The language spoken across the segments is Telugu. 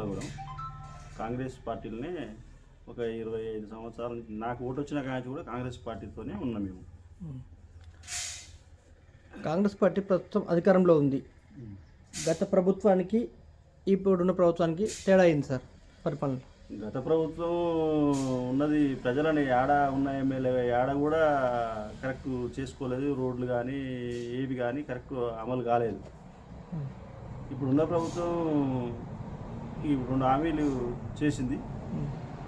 కొమలగూడెం. కాంగ్రెస్ పార్టీలనే ఒక 25 సంవత్సరాల నుంచి నాకు ఓటు వచ్చిన కాంచి కూడా కాంగ్రెస్ పార్టీతోనే ఉన్నాం మేము. కాంగ్రెస్ పార్టీ ప్రస్తుతం అధికారంలో ఉంది. గత ప్రభుత్వానికి ఇప్పుడున్న ప్రభుత్వానికి తేడా అయింది సార్ పరిపాలన. గత ప్రభుత్వం ఉన్నది ప్రజలని ఏడ ఉన్న ఎమ్మెల్యే ఏడ కూడా కరెక్ట్ చేసుకోలేదు. రోడ్లు కానీ ఏవి కానీ కరెక్ట్ అమలు కాలేదు. ఇప్పుడున్న ప్రభుత్వం ఈ 2 హామీలు చేసింది,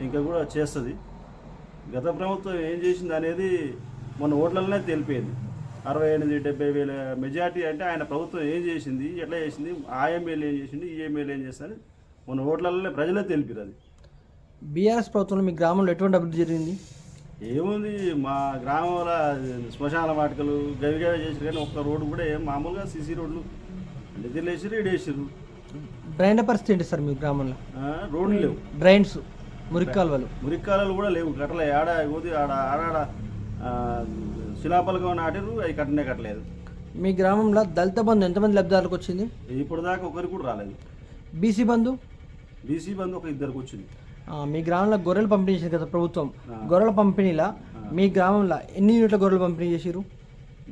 ఇంకా కూడా చేస్తుంది. గత ప్రభుత్వం ఏం చేసింది అనేది మొన్న ఓట్లలోనే తెలిపోయింది. 68-70 వేల మెజార్టీ అంటే ఆయన ప్రభుత్వం ఏం చేసింది, ఎట్లా చేసింది, ఆ ఎమ్మెల్యే ఏం చేసింది, ఈ ఎమ్మెల్యే ఏం చేస్తుంది మొన్న ఓట్లలోనే ప్రజలే తెలిపారు. అది బీఆర్ఎస్ ప్రభుత్వంలో మీ గ్రామంలో ఎటువంటి అభివృద్ధి జరిగింది? ఏముంది, మా గ్రామంలో శ్మశాన వాటికలు గవిగవి చేసారు, కానీ ఒక్క రోడ్డు కూడా ఏం మామూలుగా సీసీ రోడ్లు నిధులు వేసారు, ఇడేసారు. డ్రైన్ పరిస్థితి ఏంటి సార్ మీ గ్రామంలో? రోడ్లు లేవు, డ్రైన్స్, మురికి కాలువలు కూడా లేవు. కట్టలే ఆడ పోతే ఆడ శిలాపలకం నాటారు, అవి కట్టలేదు. మీ గ్రామంలో దళిత బంధు ఎంతమంది లబ్ధిదారులకు వచ్చింది? ఇప్పుడు దాకా ఒకరికి కూడా రాలేదు. బీసీ బంధు ఒక 2 వచ్చింది. మీ గ్రామంలో గొర్రెలు పంపిణీ చేసింది కదా ప్రభుత్వం. గొర్రెల పంపిణీలా మీ గ్రామంలో ఎన్ని యూనిట్ల గొర్రెలు పంపిణీ చేసారు?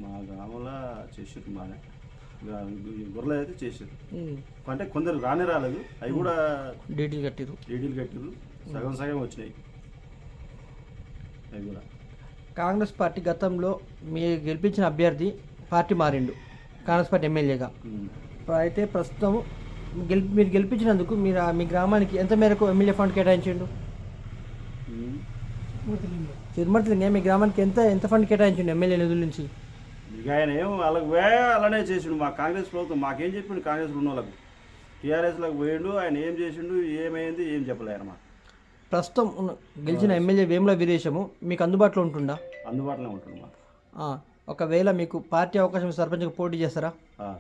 మా గ్రామంలో చేసారు, బాగా గొర్రెలు అయితే చేసారు. అంటే కొందరు రాలేదు, అవి కూడా డీటీలు కట్టిరు, సగం వచ్చినాయి. అవి కూడా కాంగ్రెస్ పార్టీ గతంలో మీరు గెలిపించిన అభ్యర్థి పార్టీ మారిండు కాంగ్రెస్ పార్టీ ఎమ్మెల్యేగా. అయితే ప్రస్తుతం మీరు గెలిపించినందుకు మీరు మీ గ్రామానికి ఎంత మేరకు ఎమ్మెల్యే ఫండ్ కేటాయించిండు? తిరుమతిలింగే మీ గ్రామానికి ఎంత ఫండ్ కేటాయించిండు ఎమ్మెల్యే నిధుల నుంచి? ఇక ఆయన ఏమో వాళ్ళకి అలానే చేసిండు. మా కాంగ్రెస్ ప్రభుత్వం మాకేం చెప్పిండు, కాంగ్రెస్ ఉన్న వాళ్ళకు టీఆర్ఎస్లకు పోయిండు. ఆయన ఏం చేసిండు, ఏమైంది, ఏం చెప్పలేరు. మా ప్రస్తుతం గెలిచిన ఎమ్మెల్యే వేముల వీరేశము మీకు అందుబాటులో ఉంటుందా? అందుబాటులో ఉంటుంది. మా ఒకవేళ మీకు పార్టీ అవకాశం సర్పంచ్గా పోటీ చేస్తారా?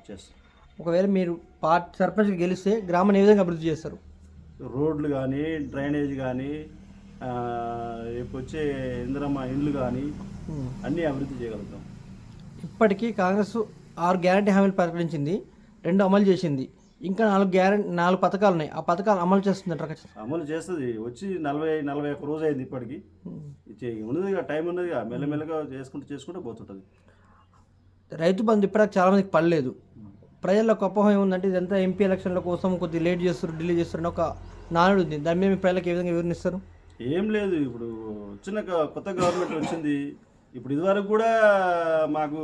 చేస్తాం. ఒకవేళ మీరు పార్టీ సర్పంచ్గా గెలిస్తే గ్రామాన్ని ఏ విధంగా అభివృద్ధి చేస్తారు? రోడ్లు కానీ, డ్రైనేజ్ కానీ, రేపు వచ్చే ఇందిరమ్మ ఇండ్లు కానీ అన్నీ అభివృద్ధి చేయగలుగుతాం. ఇప్పటికీ కాంగ్రెస్ 6 గ్యారంటీ హామీలు ప్రకటించింది, 2 అమలు చేసింది. ఇంకా 4 పథకాలు ఉన్నాయి. ఆ పథకాలు అమలు చేస్తుందంటారా? అమలు చేస్తుంది. వచ్చి 40-41 రోజు అయింది. ఇప్పటికి ఉన్నది, టైం ఉన్నది, మెల్లమెల్లగా చేసుకుంటూ పోతుంటుంది. రైతు బంధు ఇప్పటికి చాలా మందికి పడలేదు. ప్రజలకు అపోహం ఏముందంటే ఇదంతా ఎంపీ ఎలక్షన్ల కోసం కొద్దిగా లేట్ చేస్తారు, డిలే చేస్తారు అని ఒక నానుడు ఉంది. దాని మీద మీ ప్రజలకు ఏ విధంగా వివరణిస్తారు? ఏం లేదు, ఇప్పుడు వచ్చిన కొత్త గవర్నమెంట్ వచ్చింది. ఇప్పుడు ఇదివరకు కూడా మాకు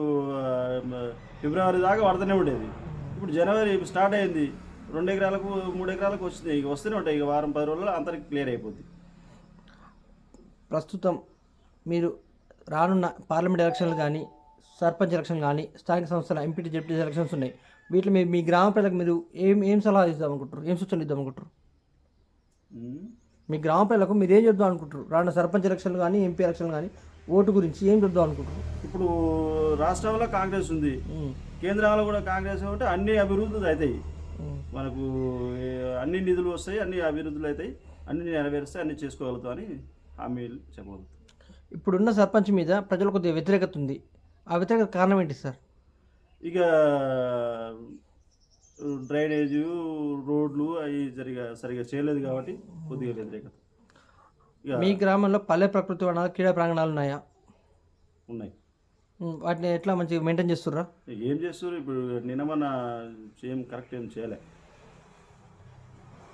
ఫిబ్రవరి దాకా పడుతూనే ఉండేది. ఇప్పుడు జనవరి స్టార్ట్ అయింది, 2 ఎకరాలకు 3 ఎకరాలకు వచ్చింది. ఇక వస్తూనే ఉంటాయి. ఇక వారం 10 రోజుల్లో అంతరికి క్లియర్ అయిపోద్ది. ప్రస్తుతం మీరు రానున్న పార్లమెంట్ ఎలక్షన్లు కానీ, సర్పంచ్ ఎలక్షన్ కానీ, స్థానిక సంస్థల ఎంపీ జెడ్పీ ఎలక్షన్స్ ఉన్నాయి. వీటిలో మీ గ్రామ ప్రజలకు మీరు ఏం సలహా ఇద్దాం అనుకుంటారు, ఏం సూచనలు ఇద్దాం అనుకుంటారు? మీ గ్రామ ప్రజలకు మీరు ఏం చెప్దాం అనుకుంటారు? రానున్న సర్పంచ్ ఎలక్షన్లు కానీ, ఎంపీ ఎలక్షన్లు కానీ ఓటు గురించి ఏం చెప్దాం అనుకుంటారు? ఇప్పుడు రాష్ట్రంలో కాంగ్రెస్ ఉంది, కేంద్రంలో కూడా కాంగ్రెస్ ఉంటే అన్ని అభివృద్ధులు అవుతాయి. మనకు అన్ని నిధులు వస్తాయి, అన్ని అభివృద్ధులు అవుతాయి, అన్ని నెరవేరుస్తాయి, అన్ని చేసుకోగలుగుతాం అని హామీలు చెప్పగలుగుతాం. ఇప్పుడున్న సర్పంచ్ మీద ప్రజలకు కొద్దిగా వ్యతిరేకత ఉంది. ఆ వ్యతిరేకత కారణం ఏంటి సార్? ఇక డ్రైనేజు, రోడ్లు అవి సరిగా చేయలేదు కాబట్టి కొద్దిగా వ్యతిరేకత. మీ గ్రామంలో పల్లె ప్రకృతి వనాలు, క్రీడా ప్రాంగణాలు ఉన్నాయా? ఉన్నాయి. వాటిని ఎట్లా మంచిగా మెయింటైన్ చేస్తుర్రా? ఏం చేస్తారు, ఇప్పుడు నిన్న కరెక్ట్ ఏం చేయలే.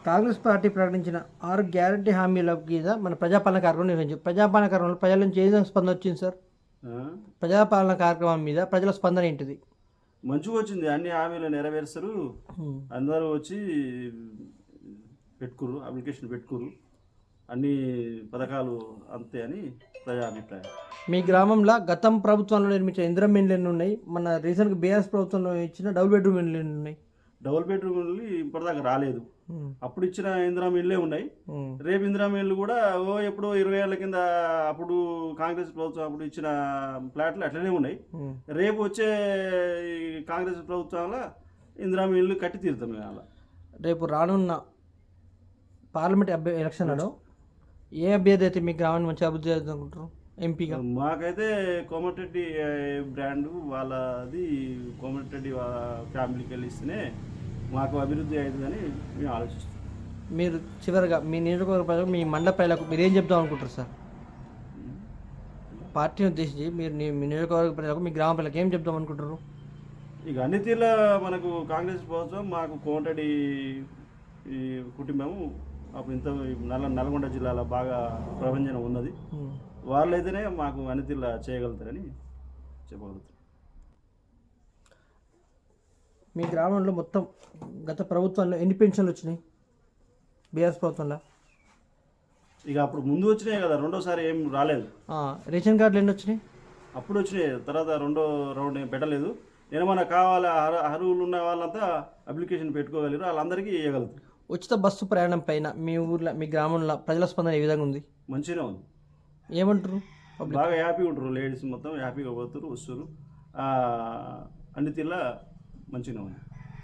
కాంగ్రెస్ పార్టీ ప్రకటించిన 6 గ్యారంటీ హామీల మీద మన ప్రజాపాలన కార్యక్రమం నిర్వహించారు. ప్రజాపాలన కార్యక్రమంలో ప్రజల నుంచి ఏ విధంగా స్పందన వచ్చింది సార్? ప్రజాపాలన కార్యక్రమం మీద ప్రజల స్పందన ఏంటిది? మంచిగా వచ్చింది. అన్ని హామీలు నెరవేరుస్తారు. అందరూ వచ్చి అప్లికేషన్ పెట్టుకురు, అన్ని పథకాలు అంతే అని ప్రజా అభిప్రాయం. మీ గ్రామంలో గతం ప్రభుత్వంలో నిర్మించిన ఇందిరమ్మ ఇండ్లు ఎన్ని ఉన్నాయి? మన రీసెంట్గా బీఆర్ఎస్ ప్రభుత్వంలో ఇచ్చిన డబుల్ బెడ్రూమ్ ఇండ్లు ఎన్ని ఉన్నాయి? డబుల్ బెడ్రూమ్ ఇల్లు ఇప్పటిదాకా రాలేదు. అప్పుడు ఇచ్చిన ఇందిరమ్మ ఇళ్ళే ఉన్నాయి. రేపు ఇందిరమ్మ ఇల్లు కూడా ఎప్పుడో 20 ఏళ్ల కింద అప్పుడు కాంగ్రెస్ ప్రభుత్వం అప్పుడు ఇచ్చిన ఫ్లాట్లు అట్లనే ఉన్నాయి. రేపు వచ్చే కాంగ్రెస్ ప్రభుత్వంలో ఇందిరమ్మ ఇల్లు కట్టి తీరుతాం. అలా రేపు రానున్న పార్లమెంట్ ఎలక్షన్లలో ఏ అభ్యర్థి అయితే మీ గ్రామాన్ని మంచి అభివృద్ధి చేయాలనుకుంటారు ఎంపీగా? మాకైతే కోమటిరెడ్డి బ్రాండ్ వాళ్ళది, కోమటిరెడ్డి ఫ్యామిలీకి వెళ్ళి ఇస్తేనే మాకు అభివృద్ధి అవుతుందని మేము ఆలోచిస్తాం. మీరు చివరిగా మీ నియోజకవర్గ ప్రజలకు మీ మండల ప్రజలకు మీరు ఏం చెప్దాం అనుకుంటారు సార్? పార్టీని ఉద్దేశించి మీరు మీ నియోజకవర్గ ప్రజలకు మీ గ్రామ ప్రజలకు ఏం చెప్దాం అనుకుంటారు? ఇక అన్ని తీర్ల మనకు కాంగ్రెస్ ప్రభుత్వం మాకు కోమటిరెడ్డి ఈ కుటుంబం అప్పుడు ఇంత నల్గొండ జిల్లాలో బాగా ప్రభంజనం ఉన్నది. వాళ్ళైతేనే మాకు అన్ని తీర్ల చేయగలుగుతారని చెప్పగలుగుతారు. మీ గ్రామంలో మొత్తం గత ప్రభుత్వంలో ఎన్ని పెన్షన్లు వచ్చినాయి? బీఆర్ఎస్ ప్రభుత్వంలో ఇక అప్పుడు ముందు వచ్చినాయి కదా, రెండోసారి ఏం రాలేదు. రేషన్ కార్డులు ఎన్ని వచ్చినాయి? అప్పుడు వచ్చినాయి, తర్వాత రెండో రౌండ్ ఏం పెట్టలేదు. ఏమైనా కావాలా అర్హులు ఉన్న వాళ్ళంతా అప్లికేషన్ పెట్టుకోగలరు, వాళ్ళందరికీ ఇవ్వగలుగుతారు. ఉచిత బస్సు ప్రయాణం పైన మీ ఊర్లో మీ గ్రామంలో ప్రజల స్పందన ఏ విధంగా ఉంది? మంచిగానే ఉంది. ఏమంటారు? బాగా హ్యాపీగా ఉంటారు, లేడీస్ మొత్తం హ్యాపీగా పోతారు, వస్తారు. అన్ని తీర్ల మంచిగానే ఉంది.